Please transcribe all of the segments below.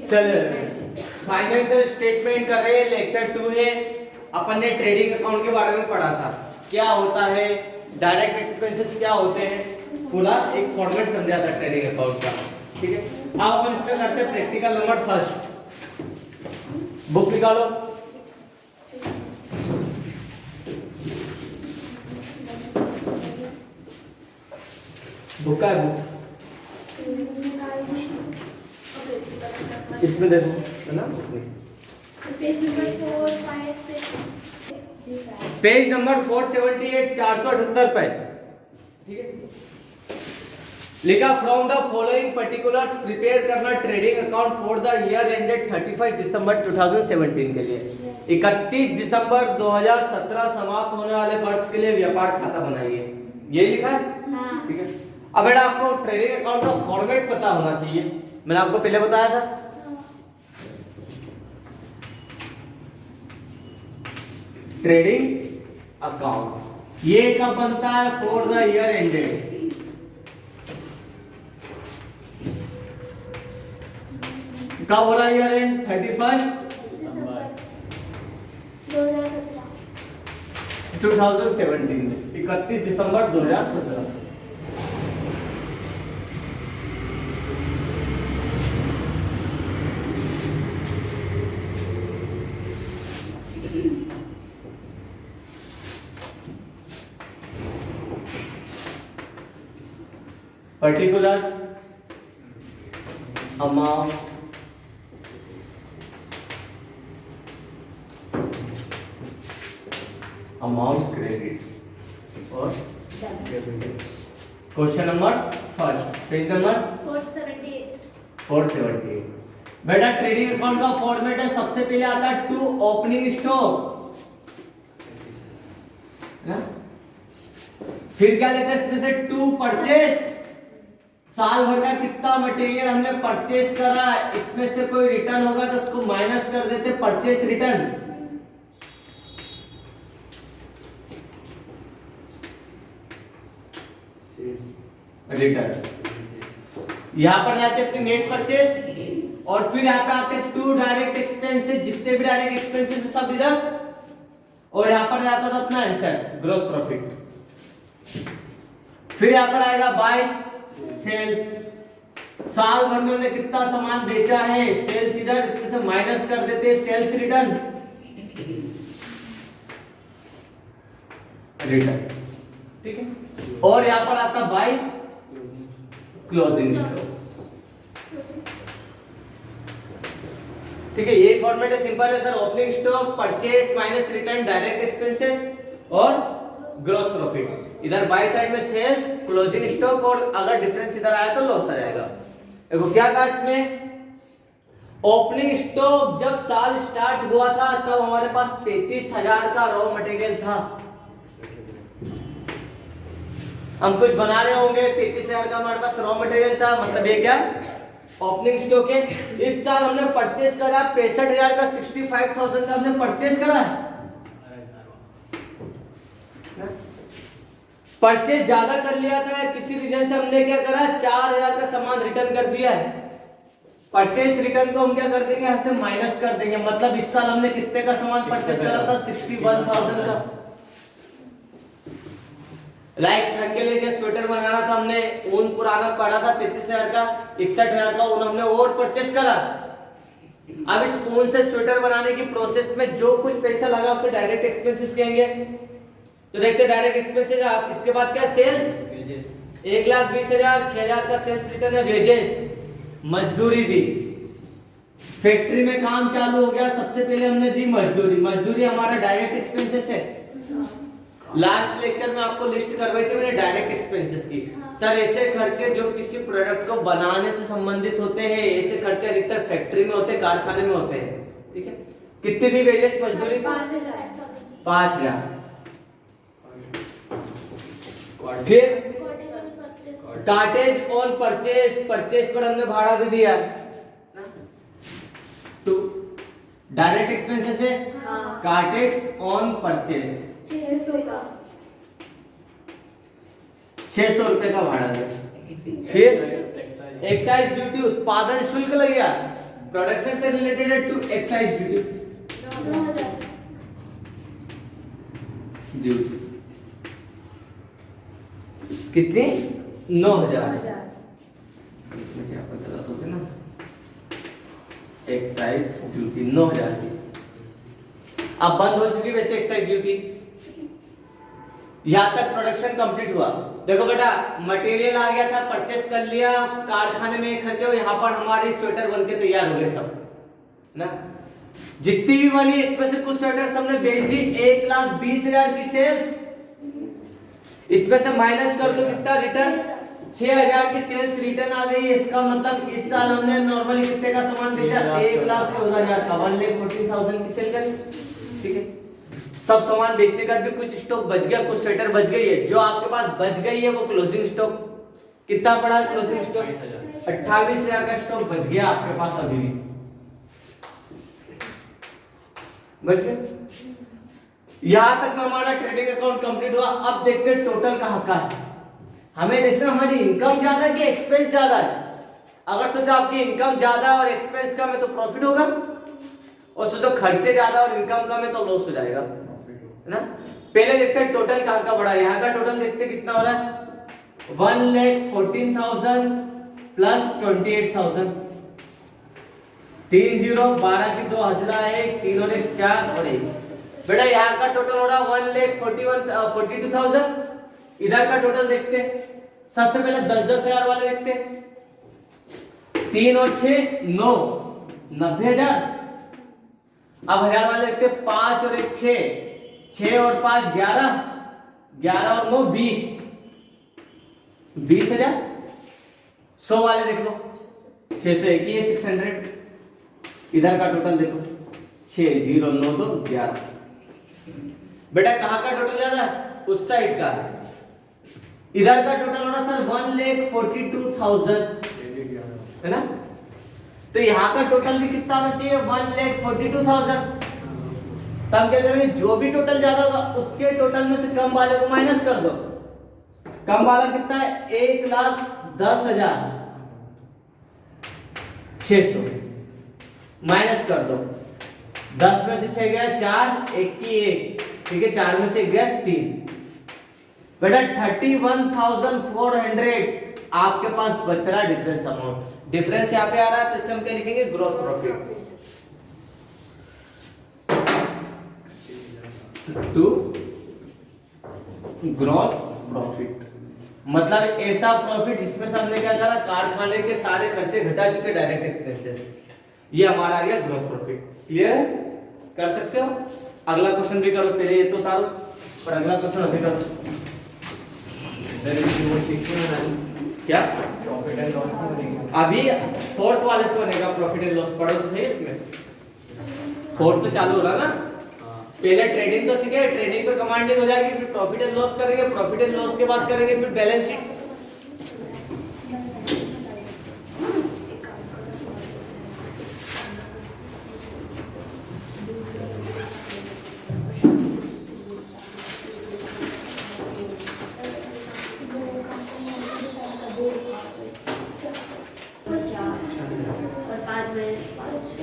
चलिए financial statement कर रहे हैं, लेक्चर 2 है। अपन ने ट्रेडिंग अकाउंट के बारे में पढ़ा था, क्या होता है, डायरेक्ट एक्सपेंसेस क्या होते हैं, पूरा एक फॉर्मेट समझा था ट्रेडिंग अकाउंट का। ठीक है, अब अपन इसका करते हैं प्रैक्टिकल नंबर फर्स्ट। बुक निकालो। बुक का है, बुक इसमें देखो है ना, पेज नंबर 478 478 पे। ठीक है, लिखा from the following particulars prepare करना trading account for the year ended 31 December 2017 के लिए। 31 दिसंबर 2017 समाप्त होने वाले वर्ष के लिए व्यापार खाता बनाइए, यही लिखा है। ठीक है, अब बेटा आपको ट्रेडिंग अकाउंट का फॉर्मेट पता होना चाहिए, मैंने आपको पहले बताया था। ट्रेडिंग अकाउंट ये कब बनता है, फॉर द ईयर एंडेड, कब हो रहा है ईयर एंड, 31 2017 में, 31 दिसंबर 2017। particulars amount credit और question number first, page number 478। बेटा ट्रेडिंग अकाउंट का फॉर्मेट है, सबसे पहले आता है टू ओपनिंग स्टॉक, फिर क्या लेते हैं इसमें से टू परचेस, साल भर का कितना मटेरियल हमने परचेस करा, इसमें से कोई रिटर्न होगा तो उसको माइनस कर देते, परचेस रिटर्न। यहां पर जाते अपने नेट परचेस, और फिर यहाँ पे आते टू डायरेक्ट एक्सपेंसेस, जितने भी डायरेक्ट एक्सपेंसेस सब इधर, और यहाँ पर जाता था अपना आंसर ग्रॉस प्रॉफिट। फिर यहाँ पर आएगा बाय सेल्स, साल भर में हमने कितना सामान बेचा है, सेल्स इधर, इसमें से माइनस कर देते सेल्स रिटर्न। ठीक है, और यहां पर आता बाय क्लोजिंग स्टॉक। ठीक है, ये फॉर्मेट है, सिंपल है sir. Opening stock, purchase minus return, direct expenses और ग्रॉस प्रॉफिट। इधर बाय साइड में सेल्स, क्लोजिंग स्टॉक, और अगर डिफरेंस इधर आया तो लॉस आ जाएगा। देखो क्या कहा इसमें, ओपनिंग स्टॉक जब साल स्टार्ट हुआ था तब हमारे पास 35,000 का रॉ मटेरियल था। हम कुछ बना रहे होंगे, 35,000 का हमारे पास रॉ मटेरियल था, मतलब ये क्या ओपनिंग स्टॉक है। इस साल हमने परचेस करा 65,000 का, 65,000 का हमने परचेस करा। परचेस ज्यादा कर लिया था, किसी रीजन से हमने क्या करा, 4,000 का सामान रिटर्न कर दिया है। परचेस रिटर्न को हम क्या कर देंगे, यहाँ से माइनस कर देंगे, मतलब इस साल हमने कितने का सामान परचेस करा था, 61,000 का। लाइक ठंड के लिए स्वेटर बनाना था हमने, ऊन पुराना पड़ा था 35,000 का, 61,000 का ऊन हमने और परचेस करा। अब इस ऊन से स्वेटर बनाने की प्रोसेस में जो कुछ पैसा लगा उसे डायरेक्ट एक्सपेंसेस कहेंगे। तो देखते डायरेक्ट एक्सपेंसेस, आप इसके बाद क्या, सेल्स 1,20,000, 6,000 का सेल्स रिटर्न है। वेजेस मजदूरी दी, फैक्ट्री में काम चालू हो गया, सबसे पहले हमने दी मजदूरी, मजदूरी हमारा डायरेक्ट एक्सपेंसेस है। लास्ट लेक्चर में आपको लिस्ट करवाई थी मैंने डायरेक्ट एक्सपेंसेस की। सर ऐसे खर्चे जो किसी प्रोडक्ट को बनाने से संबंधित होते हैं, ऐसे खर्चे अधिकतर फैक्ट्री में होते हैं, कारखाने में होते हैं। ठीक है, कितनी दी वेजेस मजदूरी, 5,000। फिर कार्टेज ऑन परचेस, परचेस पर हमने भाड़ा भी दिया। तो डायरेक्ट एक्सपेंसेस है, कार्टेज ऑन परचेस 600 रुपए का भाड़ा दिया। फिर एक्साइज ड्यूटी, उत्पादन शुल्क लग गया प्रोडक्शन से रिलेटेड है टू एक्साइज ड्यूटी 2000 ड्यूटी कितनी 9000 इसमें क्या पता गलत होते ना एक्साइज ड्यूटी 9000 की अब बंद हो चुकी वैसे एक्साइज ड्यूटी यहां तक प्रोडक्शन कंप्लीट हुआ देखो बेटा मटेरियल आ गया था परचेस कर लिया कारखाने में खर्चे हो यहाँ पर हमारी स्वेटर बन के तैयार हो गए सब ना जितनी भी बनी इसमें से कुछ स्वेटर हमने बेच दी 1,20,000 की सेल्स इसमें से माइनस कर दो कितना रिटर्न 6,000 की सेल्स रिटर्न आ गई इसका मतलब इस साल हमने नॉर्मली कितने का सामान बेचा 1,14,000 का 1,14,000 की सेल करी ठीक है सब सामान बेचने का भी कुछ स्टॉक बच गया कुछ स्वेटर बच गई है जो आपके पास बच गई है वो क्लोजिंग स्टॉक कितना पड़ा क्लोजिंग स्टॉक 28,000 का स्टॉक बच गया आपके पास अभी भी बच गया यहां तक में हमारा ट्रेडिंग अकाउंट कंप्लीट हुआ अब देखते हैं टोटल कहां का है हमें देखते हैं हमारी इनकम ज्यादा है कि एक्सपेंस ज्यादा है अगर सोचो आपकी इनकम ज्यादा और एक्सपेंस कम है तो प्रॉफिट होगा और सोचो खर्चे ज्यादा और इनकम कम है तो लॉस हो जाएगा है ना पहले देखते हैं टोटल कहां का बड़ा है यहाँ का टोटल देखते हैं कितना हो रहा है 1,14,000 प्लस 28,000 3 0 12 की 2 हजरा है 3 और 1 4 और 1 बेटा यहाँ का टोटल हो रहा है 1,42,000 इधर का टोटल देखते हैं सबसे पहले 10,000 वाले देखते हैं 3 और 6 9 90,000 अब 1,000 वाले देखते हैं 5 और 1 6 6 और 5 11 11 और 9 20 20,000 100 वाले देख लो 601 ही है 600 इधर का टोटल देखो 6 0 9 2 11 बेटा कहाँ का टोटल ज्यादा है उस साइड का इधर का टोटल हो रहा सर 1,42,000 है ना तो यहाँ का टोटल भी कितना होना चाहिए 1,42,000 तब क्या करेंगे जो भी टोटल ज्यादा होगा उसके टोटल में से कम वाले को माइनस कर दो कम वाला कितना है 1,10,600 माइनस कर दो 10 में से 6 गया 4 1 की 1 ठीक है 4 में से गया 3 बेटा 31,400 आपके पास बच रहा डिफरेंस अमाउंट डिफरेंस यहाँ पे आ रहा है तो इसे हम क्या लिखेंगे gross profit to gross profit मतलब ऐसा प्रॉफिट जिसमें से हमने क्या करा कारखाने के सारे खर्चे घटा चुके डायरेक्ट एक्सपेंसेस ये हमारा आ गया ग्रॉस प्रॉफिट क्लियर है कर सकते हो अगला क्वेश्चन भी करो पहले ये तो उतारो पर अगला क्वेश्चन अभी करो क्या प्रॉफिट एंड लॉस में बनेगा अभी फोर्थ वाले से बनेगा प्रॉफिट एंड लॉस पढ़ो तो सही इसमें फोर्थ से चालू हो रहा ना पहले ट्रेडिंग तो सीखे ट्रेडिंग पे कमांडिंग हो जाएगी फिर प्रॉफिट एंड लॉस करेंगे प्रॉफिट एंड लॉस के बाद करेंगे फिर बैलेंस शीट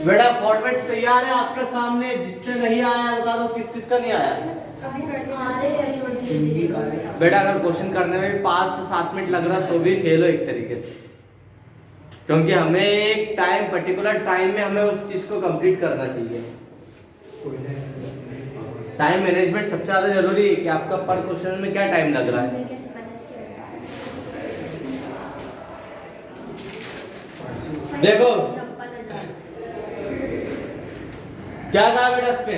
बेटा फॉर्मेट तैयार है आपके सामने जिससे नहीं आया बता दो किस किस का नहीं आया बेटा अगर क्वेश्चन करने में 5 से 7 मिनट लग रहा तो भी फेल हो एक तरीके से क्योंकि हमें एक टाइम पर्टिकुलर टाइम में हमें उस चीज को कंप्लीट करना चाहिए टाइम मैनेजमेंट सबसे ज्यादा जरूरी है कि आपका पर क्वेश्चन में क्या टाइम लग रहा है देखो क्या कहा बेटा इस पे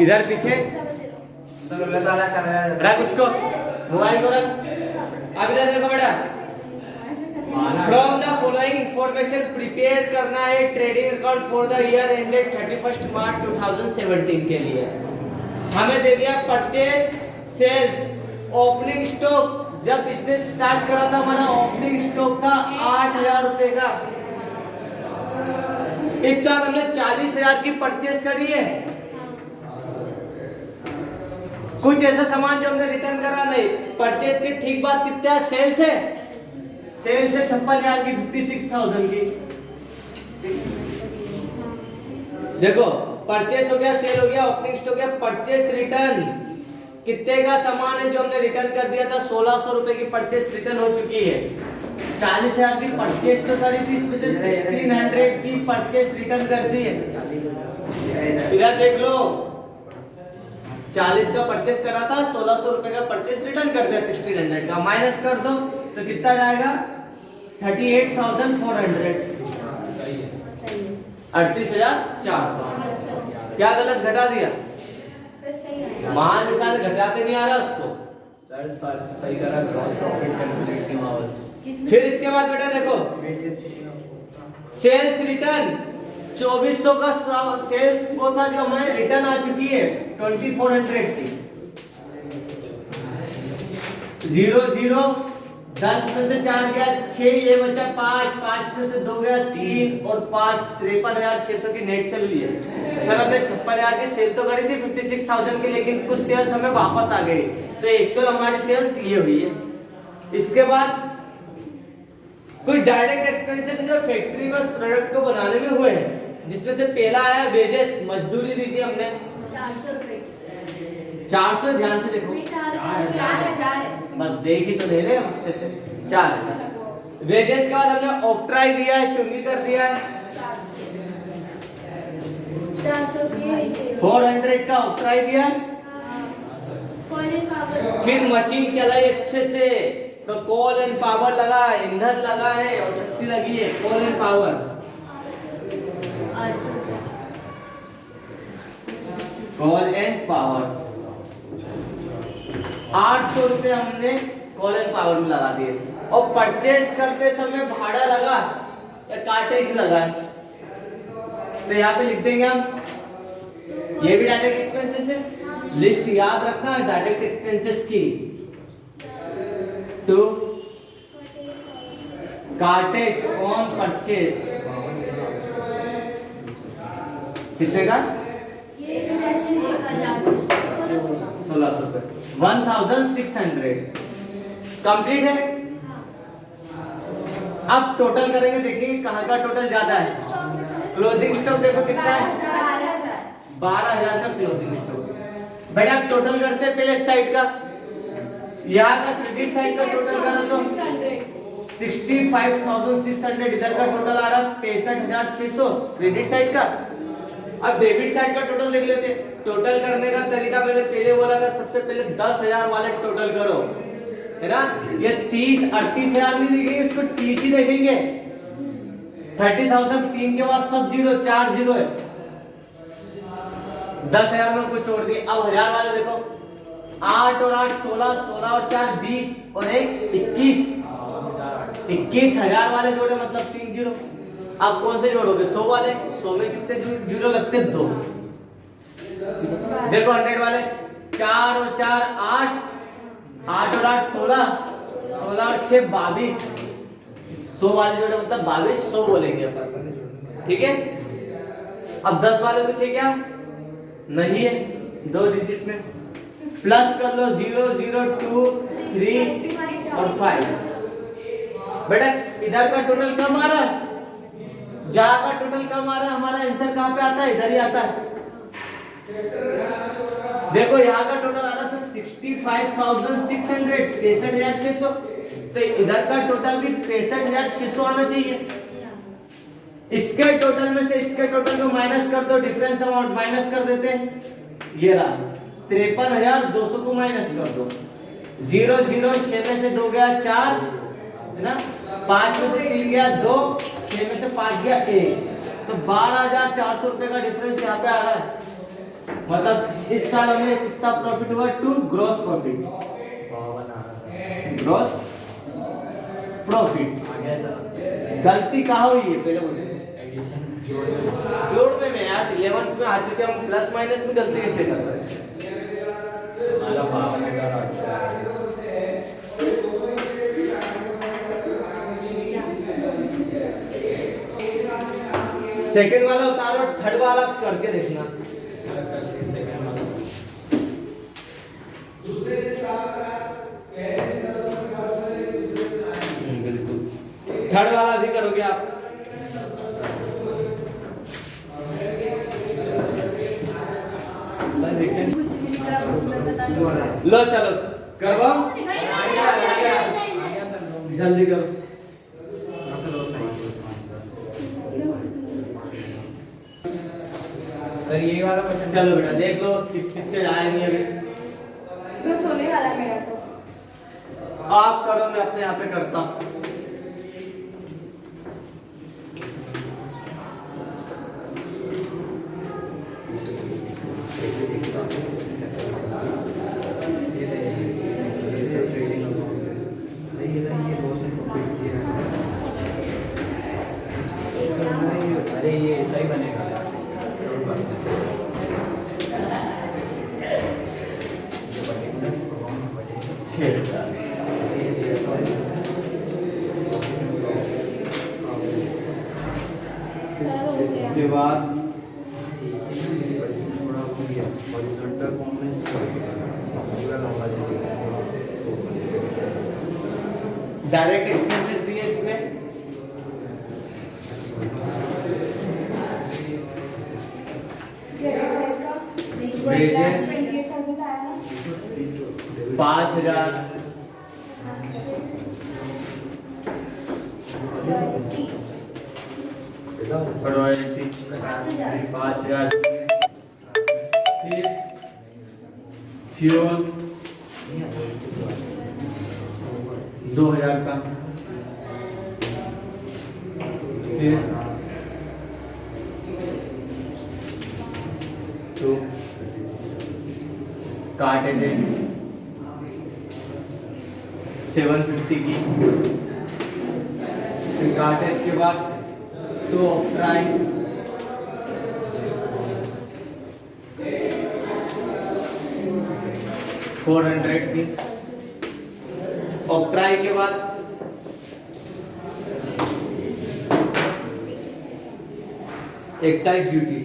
इधर पीछे रख उसको मोबाइल को रख अब इधर देखो बेटा from the following information prepare करना है trading account for the year ended 31 मार्च 2017 के लिए हमें दे दिया परचेज सेल्स ओपनिंग स्टॉक जब बिजनेस स्टार्ट करा था हमारा ओपनिंग स्टॉक था 8,000 रुपए का इस साल हमने 40,000 की परचेज करी है कुछ ऐसा सामान जो हमने रिटर्न करा नहीं, परचेस के ठीक बाद कितना सेल से 56,000 की 56,000 की। देखो परचेस हो गया, सेल हो गया, ओपनिंग स्टॉक हो गया, परचेस रिटर्न कितने का सामान है जो हमने रिटर्न कर दिया था, 1600 रुपए की परचेस रिटर्न हो चुकी है। 40,000 की परचेस तो करी थी, इसमें से 1600 की परचेस रिटर्न कर दी है। इधर देख लो 40 का परचेस करा था, 1600 रुपए का परचेस रिटर्न कर दिया, 1600 का माइनस कर दो तो कितना जाएगा 38,400, 38,400। क्या गलत घटा दिया? मान निशान घटाते नहीं आ रहा उसको। सर सही करा, ग्रॉस प्रॉफिट कैलकुलेट किया बस। फिर इसके बाद बेटा देखो सेल्स रिटर्न 2400 का सेल्स वो था जो हमारे रिटर्न आ चुकी है 2400 की। 0 0 10 में से 4 गया 6, ये बचा 5, 5 में से 2 गया 3 और 5 53,600 की नेट सेल हुई है। सर हमने 56,000 की सेल तो करी थी 56,000 की, लेकिन कुछ सेल्स हमें वापस आ गई, तो एक्चुअल हमारी सेल्स ये हुई है। इसके बाद कुछ डायरेक्ट एक्सपेंसेस जो फैक्ट्री में उस प्रोडक्ट को बनाने में हुए हैं, जिसमें से पहला आया वेजेस, मजदूरी दी थी हमने 400 रुपए। 400, ध्यान से देखो 4,000 बस देख ही तो ले रहे हैं अच्छे से। 4 वेजेस के बाद हमने ऑक्ट्राई दिया है, चुंगी कर दिया है 400 की 400 का ऑक्ट्राई दिया। Calling power. फिर मशीन चलाई अच्छे से तो कोल एंड पावर लगा, ईंधन लगा है और शक्ति लगी है, कोल एंड पावर 800 रुपए। कोल एंड पावर 800 रुपए हमने कोल एंड पावर में लगा दिए। और परचेज करते समय भाड़ा लगा या कार्टेज लगा है, तो यहाँ पे लिख देंगे हम, ये भी डायरेक्ट एक्सपेंसेस है। लिस्ट याद रखना डायरेक्ट एक्सपेंसेस की। तो कार्टेज ऑन परचेज कितने का? ये 1600 रुपए 1600 कंप्लीट है। अब टोटल करेंगे, देखिए कहाँ का टोटल ज्यादा है। क्लोजिंग स्टॉक देखो कितना है, 12,000 का क्लोजिंग स्टॉक। बेटा टोटल करते हैं पहले साइड का, यहाँ का क्रेडिट साइड का टोटल करो तो 65,600, इधर का टोटल आ रहा 63,600 क्रेडिट साइड का। अब डेबिट साइड का टोटल देख लेते हैं। टोटल करने का तरीका मैंने पहले बोला था, सबसे पहले 10,000 वाले टोटल करो, है ना। ये 38,000 नहीं देखेंगे, इसको 30 ही देखेंगे। 30,000 3 के बाद सब 0, 4 0 है। 10,000 में कुछ छोड़ दिए। अब 1000 वाले देखो, 8 और 8 16, 16 और 4 20 और 1 21। 21,000 वाले जोड़े मतलब 3 0। आप कौन से जोड़ोगे? 100 वाले। 100 में कितने जीरो लगते हैं? 2। देखो 100 वाले 4 और 4 8, 8 और 8 16, 16 और 6 22। 100 वाले जोड़े मतलब 22, 100 बोलेंगे अपन, ठीक है। अब 10 वाले कुछ है क्या? नहीं है, 2 डिजिट में प्लस कर लो 0 0 2 3 और 5। बेटा इधर का टोटल कम आ रहा है, जहां का टोटल कम आ रहा है, हमारा आंसर कहां पे आता है? इधर ही आता है। देखो यहाँ का टोटल आ रहा है 65,600, 63,600, तो इधर का टोटल भी 63,600 आना चाहिए। इसके टोटल में से इसके टोटल को माइनस कर दो, डिफरेंस अमाउंट माइनस कर देते हैं, ये रहा 53,200 को माइनस कर दो। 0 0 6 में से 2 गया 4, है ना। 5 में से 3 गया 2, 6 में से 5 गया 1, तो 12,400 रुपए का डिफरेंस यहाँ पे आ रहा है। मतलब इस साल हमें कितना प्रॉफिट हुआ? 2 ग्रॉस प्रॉफिट। ग्रॉस प्रॉफिट गलती कहाँ हुई है पहले बोले? जोड़ने में यार। 11th में आ चुके हम, प्लस माइनस में गलती कैसे कर सकते हैं? सेकंड वाला उतारो, थर्ड वाला करके देखना। थर्ड वाला भी करोगे आप? सर सेकंड कुछ भी नहीं करा, मैं बता रही हूँ। लो चलो करवाओ, नहीं, नहीं, नहीं, नहीं, आगे सर दो जल्दी करो। सर ये वाला क्वेश्चन चलो बेटा देख लो किस किस से आया नहीं अभी। मैं सोने वाला है मेरा तो। आप करो, मैं अपने यहाँ पे करता हूँ। अरे ये ऐसा ही बनेगा इसके बाद डायरेक्ट एक्सपेंसेस दिए इसमें। Wages 28,000 आया ना? 5,000, रॉयल्टी 5,000, फिर फ्यूल 2,000 का, फिर तो कार्टेजेस 750 की, फिर कार्टेज के बाद तो ट्राई 400 की, ऑक्ट्राई के बाद एक्साइज ड्यूटी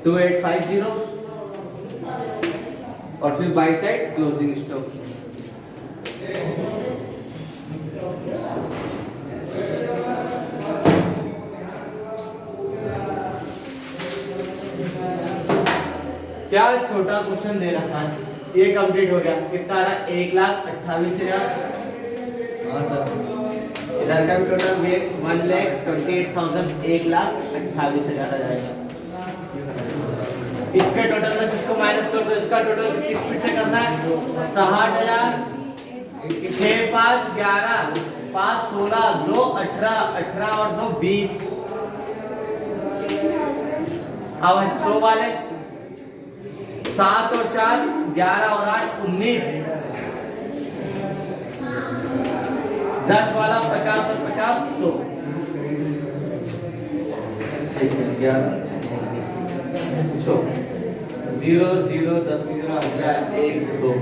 2850 और फिर बाई साइड क्लोजिंग स्टॉक। क्या छोटा क्वेश्चन दे रखा है, ये कंप्लीट हो गया। कितना आ रहा है? 1,28,000। हाँ सर इधर का भी टोटल 1,28,000, 1,28,000 आ जाएगा। इसके टोटल में से इसको माइनस कर दो। इसका टोटल किस स्पीड से करना है? 60,000, 6 5 11, 5 16, 2 18, 18 और 2 20। अब 100 वाले 7 और 4 11 और 8 19, 10 वाला 50 और 50 100। 0 0 10 0 11 1 2,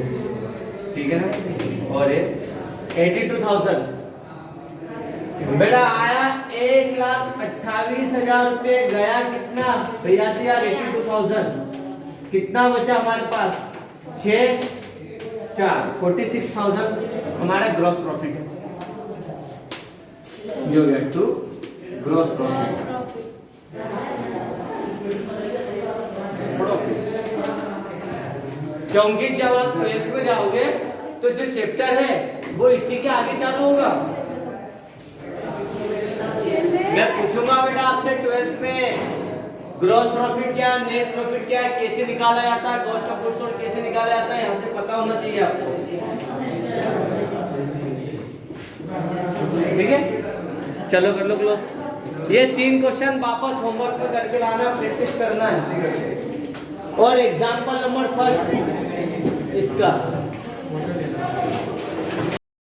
ठीक है ना। और ये 82,000 बेटा आया। 1,28,000 रुपये गया कितना? 82,000। कितना बचा हमारे पास? 6 4 46,000 हमारा ग्रॉस प्रॉफिट है। You get to gross profit. क्योंकि जब आप 12th में जाओगे तो जो चैप्टर है वो इसी के आगे चालू होगा। मैं पूछूंगा बेटा आपसे 12th में ग्रॉस प्रॉफिट क्या, नेट प्रॉफिट क्या है, कैसे निकाला जाता है, कॉस्ट ऑफ गुड्स सोल्ड कैसे निकाला जाता है, यहाँ से पता होना चाहिए आपको। ठीक है, चलो कर लो क्लोज। ये 3 क्वेश्चन वापस होमवर्क में करके लाना, प्रैक्टिस करना है। और एग्जाम्पल नंबर 1 इसका